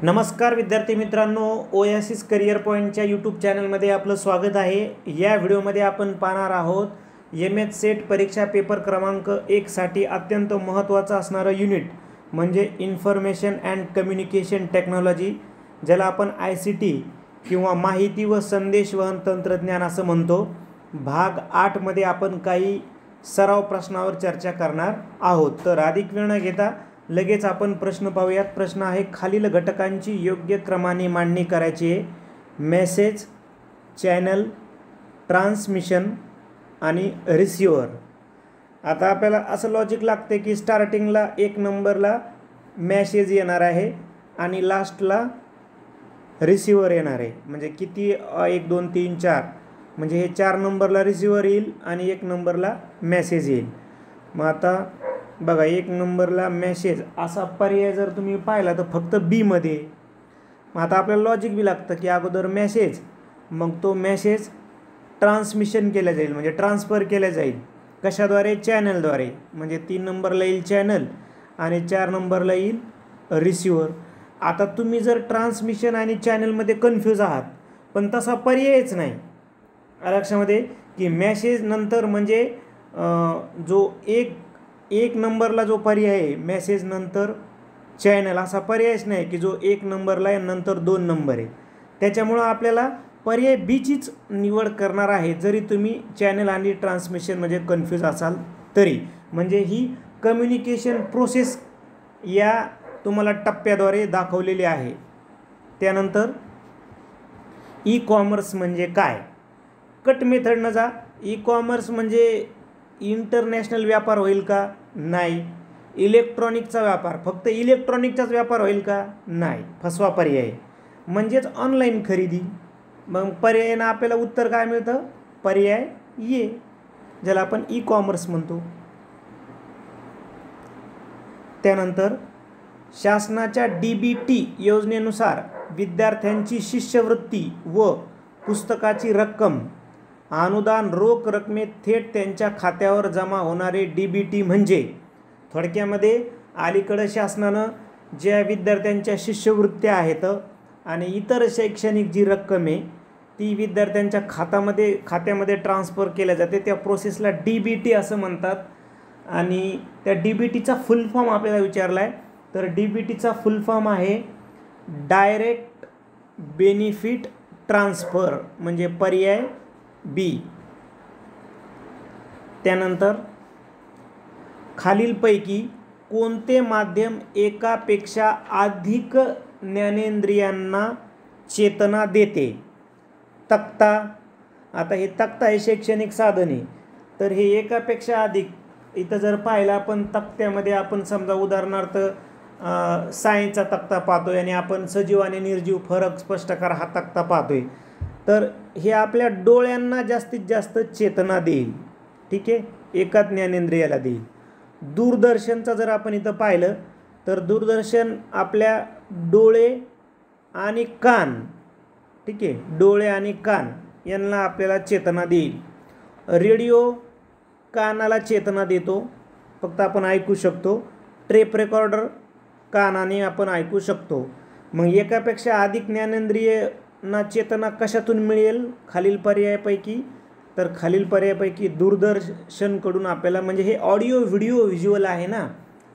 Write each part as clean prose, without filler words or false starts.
नमस्कार विद्यार्थी मित्रांनो, ओएसिस करियर पॉईंटच्या यूट्यूब चॅनलमध्ये आपलं स्वागत आहे। या व्हिडिओमध्ये आपण पाहणार आहोत एमएच सेट परीक्षा पेपर क्रमांक 1 साठी अत्यंत महत्त्वाचं असणारं युनिट म्हणजे इन्फॉर्मेशन अँड कम्युनिकेशन टेक्नॉलॉजी, ज्याला आपण ICT किंवा माहिती व संदेशवहन तंत्रज्ञान असं म्हणतो। भाग 8 मध्ये आपण काही सराव प्रश्नावर चर्चा करणार आहोत। तर अधिक वेळ न घेता लगेच आपण प्रश्न पाहूयात। प्रश्न आहे, खालील घटकांची योग्य क्रमाने मांडणी करायची आहे। मेसेज, चॅनल, ट्रान्समिशन आणि रिसिव्हर। आता आपल्याला असं लॉजिक लागते की स्टार्टिंगला 1 नंबरला मेसेज येणार आहे आणि लास्टला रिसिव्हर येणार आहे। म्हणजे किती 1 2 3 4 म्हणजे हे 4 नंबरला रिसिव्हर येईल आणि 1 नंबरला मेसेज येईल। मग आता बघा, 1 नंबरला मेसेज असा पर्याय जर तुम्ही पाहिला तर फक्त बी मध्ये। मग आता आपल्याला लॉजिक बी लागतं की अगोदर मेसेज, मग तो मेसेज ट्रान्समिशन केला जाईल म्हणजे ट्रान्सफर केला जाईल कशाद्वारे? चॅनलद्वारे। म्हणजे 3 नंबरला येईल चॅनल आणि 4 नंबरला येईल रिसिव्हर। आता तुम्ही जर ट्रान्समिशन आणि चॅनलमध्ये कन्फ्यूज आहात, पण तसा पर्यायच नाही लक्षामध्ये की मेसेज नंतर म्हणजे जो एक नंबरला जो पर्याय आहे मेसेज नंतर चॅनल असा पर्यायच नाही की जो 1 नंबरला आहे नंतर 2 नंबर आहे। त्याच्यामुळं आपल्याला पर्याय बीचीच निवड करणार आहे, जरी तुम्ही चॅनल आणि ट्रान्समिशन म्हणजे कन्फ्यूज असाल तरी। म्हणजे ही कम्युनिकेशन प्रोसेस या तुम्हाला टप्प्याद्वारे दाखवलेली आहे। त्यानंतर ई कॉमर्स म्हणजे काय? कट मेथडनं जा। ई कॉमर्स म्हणजे इंटरनॅशनल व्यापार होईल का? नाही। इलेक्ट्रॉनिकचा व्यापार, फक्त इलेक्ट्रॉनिकचाच व्यापार होईल का? नाही, फसवा पर्याय। म्हणजेच ऑनलाईन खरेदी। मग पर्यायानं आपल्याला उत्तर काय मिळतं? पर्याय ये, ज्याला आपण ई कॉमर्स म्हणतो। त्यानंतर शासनाच्या DBT योजनेनुसार विद्यार्थ्यांची शिष्यवृत्ती व पुस्तकाची रक्कम अनुदान रोख रकमेत थेट त्यांच्या खात्यावर जमा होणारे DBT म्हणजे थोडक्यामध्ये अलीकडे शासनानं ज्या विद्यार्थ्यांच्या शिष्यवृत्त्या आहेत आणि इतर शैक्षणिक जी रक्कम आहे ती विद्यार्थ्यांच्या खात्यामध्ये ट्रान्सफर केल्या जाते, त्या प्रोसेसला DBT असं म्हणतात। आणि त्या DBTचा फुल फॉर्म आपल्याला विचारला आहे, तर DBTचा फुल फॉर्म आहे डायरेक्ट बेनिफिट ट्रान्सफर, म्हणजे पर्याय बी। त्यानंतर खालीलपैकी कोणते माध्यम एकापेक्षा अधिक ज्ञानेंद्रियांना चेतना देते? तक्ता। आता हे तक्ता हे शैक्षणिक साधन आहे, तर हे एकापेक्षा अधिक इथं जर पाहिलं आपण तक्त्यामध्ये, आपण समजा उदाहरणार्थ सायन्सचा तक्ता पाहतोय आणि आपण सजीव आणि निर्जीव फरक स्पष्ट करा हा तक्ता पाहतोय, तर हे आपल्या डोळ्यांना जास्तीत जास्त चेतना देईल, ठीक आहे, एका ज्ञानेंद्रियाला देईल। दूरदर्शनचं जर आपण इथं पाहिलं तर दूरदर्शन आपल्या डोळे आणि कान, ठीक आहे, डोळे आणि कान यांना आपल्याला चेतना देईल। रेडिओ कानाला चेतना देतो, फक्त आपण ऐकू शकतो। टेप रेकॉर्डर कानाने आपण ऐकू शकतो। मग एकापेक्षा अधिक ज्ञानेंद्रियांना चेतना कशातून मिळेल खालील पर्यायापैकी? तर खालील पर्यायापैकी दूरदर्शनकडून आपल्याला, म्हणजे हे ऑडिओ व्हिडिओ व्हिज्युअल आहे ना,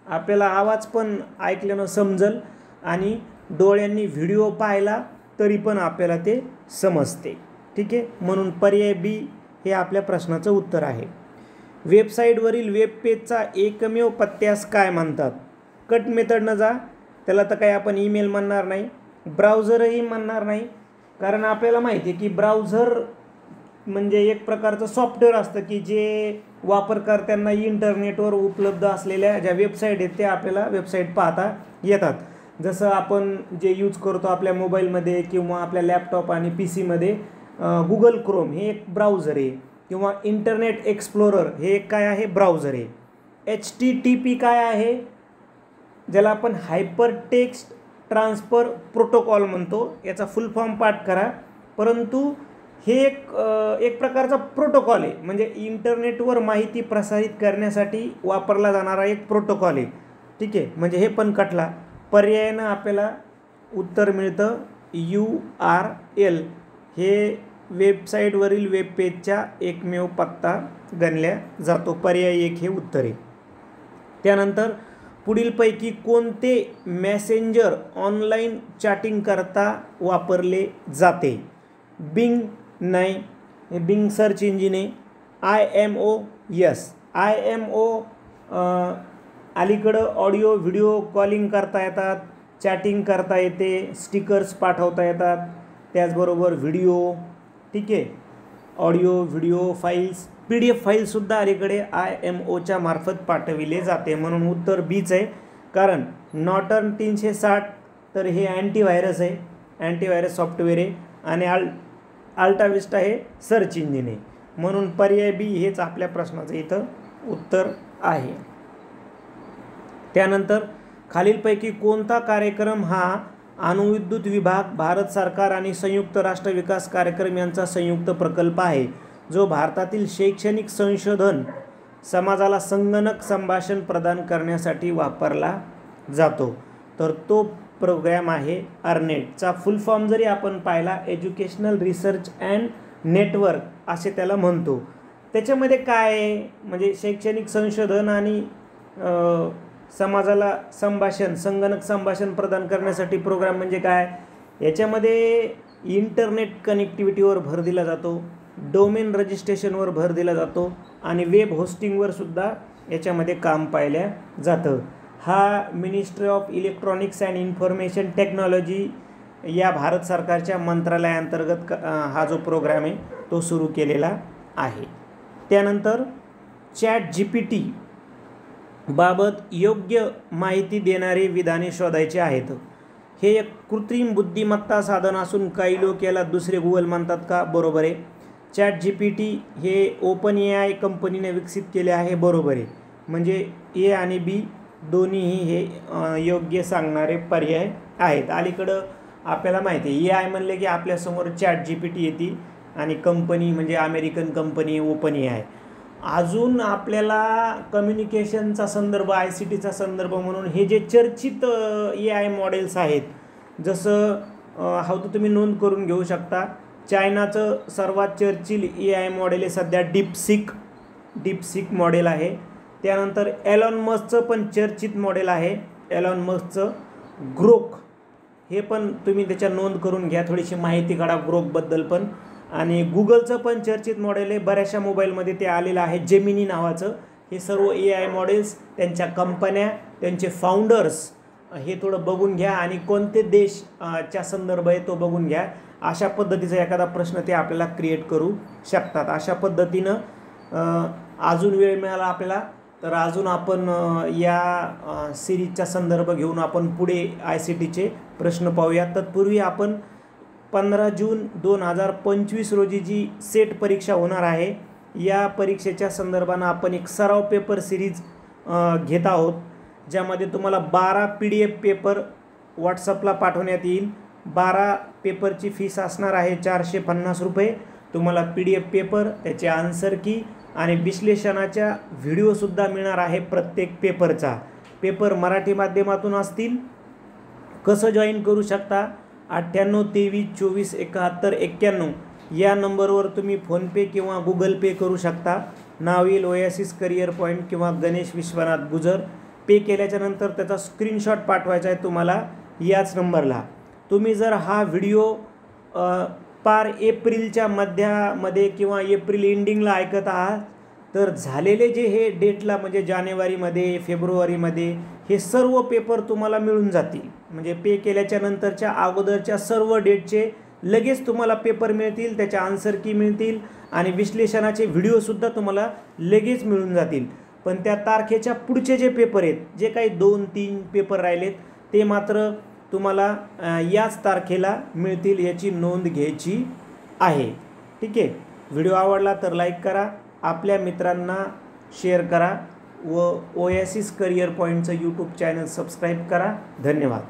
आपल्याला आवाज पण ऐकल्यानं समजल आणि डोळ्यांनी व्हिडिओ पाहिला तरी पण आपल्याला ते समजते, ठीक आहे। म्हणून पर्याय बी हे आपल्या प्रश्नाचं उत्तर आहे। वेबसाईटवरील वेब पेजचा एकमेव पत्त्यास काय म्हणतात? कट मेथडनं जा। त्याला तर काही आपण ईमेल म्हणणार नाही, ब्राउझरही म्हणणार नाही, कारण आपल्याला माहिती आहे की ब्राउझर म्हणजे एक प्रकारचं सॉफ्टवेअर असतं की जे वापरकर्त्यांना इंटरनेटवर उपलब्ध असलेल्या ज्या वेबसाईट आहेत त्या आपल्याला वेबसाईट पाहता येतात। जसं आपण जे यूज करतो आपल्या मोबाईलमध्ये किंवा आपल्या लॅपटॉप आणि PC मध्ये गुगल क्रोम हे एक ब्राउझर आहे, किंवा इंटरनेट एक्सप्लोरर हे एक काय आहे? ब्राउझर आहे। HTTP काय आहे? ज्याला आपण हायपर टेक्स्ट ट्रान्सफर प्रोटोकॉल म्हणतो। याचा फुल फॉर्म पाठ करा, परंतु हे एक प्रकारचा प्रोटोकॉल आहे, म्हणजे इंटरनेटवर माहिती प्रसारित करण्यासाठी वापरला जाणारा एक प्रोटोकॉल आहे, ठीक आहे। म्हणजे हे पण कटला पर्यायानं आपल्याला उत्तर मिळतं URL हे वेबसाईटवरील वेब पेजच्या एकमेव पत्ता गणल्या जातो. पर्याय 1 हे उत्तर आहे. त्यानंतर पुढीलपैकी कोणते मेसेंजर ऑनलाईन चॅटिंग करता वापरले जाते? बिंग नाही, हे बिंग सर्च इंजिन आहे. IMO यस, IMO अलीकडं ऑडिओ व्हिडिओ कॉलिंग करता येतात, चॅटिंग करता येते, स्टिकर्स पाठवता येतात, त्याचबरोबर व्हिडिओ, ठीक आहे, ऑडिओ व्हिडिओ फाईल्स, PDF फाईलसुद्धा अलीकडे IMOच्या मार्फत पाठविले जाते. म्हणून उत्तर बीच आहे. कारण नॉर्टन 360 तर हे अँटीव्हायरस आहे, अँटीव्हायरस सॉफ्टवेअर आहे, आणि अल्टाविस्टा हे सर्च इंजिन आहे. म्हणून पर्याय बी हेच आपल्या प्रश्नाचं इथं उत्तर आहे. त्यानंतर खालीलपैकी कोणता कार्यक्रम हा अणुविद्युत विभाग, भारत सरकार आणि संयुक्त राष्ट्र विकास कार्यक्रम यांचा संयुक्त प्रकल्प आहे, जो भारतातील शैक्षणिक संशोधन समाजाला संगणक संभाषण प्रदान करण्यासाठी वापरला जातो? तर तो प्रोग्रॅम आहे अर्नेटचा फुल फॉर्म जरी आपण पाहिला, एज्युकेशनल रिसर्च अँड नेटवर्क असे त्याला म्हणतो. त्याच्यामध्ये काय आहे, म्हणजे शैक्षणिक संशोधन आणि समाजाला संगणक संभाषण प्रदान करण्यासाठी प्रोग्राम म्हणजे काय? याच्यामध्ये इंटरनेट कनेक्टिव्हिटीवर भर दिला जातो, डोमेन रजिस्ट्रेशनवर भर दिला जातो, आणि वेब होस्टिंगवर सुद्धा याच्यामध्ये काम पाहिलं जातं. हा ministry of electronics and information technology या भारत सरकारच्या मंत्रालयाअंतर्गत हा जो प्रोग्राम आहे तो सुरू केलेला आहे. त्यानंतर ChatGPT बाबत योग्य माहिती देणारे विधाने शोधायचे आहेत. हे एक कृत्रिम बुद्धिमत्ता साधन असून काही लोक याला दुसरे गुगल म्हणतात का? बरोबर आहे. ChatGPT हे OpenAI कंपनीने विकसित केले आहे, बरोबर आहे. म्हणजे A आणि B दोन्हीही हे योग्य सांगणारे पर्याय आहेत. अलीकडं आपल्याला माहिती आहे AI म्हणले की आपल्यासमोर ChatGPT येते, आणि कंपनी म्हणजे अमेरिकन कंपनी OpenAI. अजून आपल्याला कम्युनिकेशनचा संदर्भ, ICTचा संदर्भ म्हणून हे जे चर्चित AI मॉडेल्स आहेत, जसं हा तर तुम्ही नोंद करून घेऊ शकता. चायनाचं सर्वात चर्चित AI मॉडेल आहे सध्या डीपसीक मॉडेल आहे. त्यानंतर एलॉन मस्कचं पण चर्चित मॉडेल आहे, एलॉन मस्कचं ग्रोक, हे पण तुम्ही त्याच्या नोंद करून घ्या, थोडीशी माहिती काढा ग्रोकबद्दल पण. आणि गुगलचं पण चर्चित मॉडेल आहे, बऱ्याचशा मोबाईलमध्ये ते आलेलं आहे, जेमिनी नावाचं. हे सर्व AI मॉडेल्स, त्यांच्या कंपन्या, त्यांचे फाउंडर्स हे थोडं बघून घ्या, आणि कोणते देश च्या संदर्भ आहे तो बघून घ्या. अशा पद्धतीचा एखादा प्रश्न ते आपल्याला क्रिएट करू शकतात. अशा पद्धतीनं अजून वेळ मिळाला आपल्याला तर अजून आपण या सिरीजचा संदर्भ घेऊन आपण पुढे ICTचे प्रश्न पाहूया. तत्पूर्वी आपण 15 जून 2025 रोजी जी सेट परीक्षा होणार आहे, या परीक्षेच्या संदर्भानं आपण एक सराव पेपर सिरीज घेत आहोत, ज्यामध्ये तुम्हाला 12 PDF पेपर व्हॉट्सअपला पाठवण्यात येईल. 12 पेपरची फीस असणार आहे 450 रुपये. तुम्हाला PDF पेपर, त्याचे आन्सर की आणि विश्लेषणाच्या व्हिडिओसुद्धा मिळणार आहे प्रत्येक पेपरचा. पेपर मराठी माध्यमातून असतील. कसं जॉईन करू शकता? 98 23 24 71 91 या नंबरवर तुम्ही फोनपे किंवा गुगल पे करू शकता. नाव येईल ओएसिस करिअर पॉईंट किंवा गणेश विश्वनाथ गुजर. पे केल्याच्या नंतर त्याचा स्क्रीनशॉट पाठवायचा आहे तुम्हाला याच नंबरला. तुम्ही जर हा व्हिडिओ पार एप्रिलच्या मध्यामध्ये किंवा एप्रिल एंडिंगला ऐकत आहात, तर झालेले जे हे डेटला म्हणजे जानेवारीमध्ये, फेब्रुवारीमध्ये हे सर्व पेपर तुम्हाला मिळून जातील. म्हणजे पे केल्याच्या नंतरच्या अगोदरच्या सर्व डेटचे लगेच तुम्हाला पेपर मिळतील, त्याच्या आन्सर की मिळतील, आणि विश्लेषणाचे व्हिडिओसुद्धा तुम्हाला लगेच मिळून जातील. पण त्या तारखेच्या पुढचे जे पेपर आहेत, जे काही 2-3 पेपर राहिलेत, ते मात्र तुम्हाला याच तारखेला मिळतील, याची नोंद घ्यायची आहे. ठीक आहे. व्हिडिओ आवडला तर लाईक करा, आपल्या मित्रांना शेअर करा व ओएसिस करिअर पॉईंटचं यूट्यूब चॅनल सबस्क्राईब करा. धन्यवाद.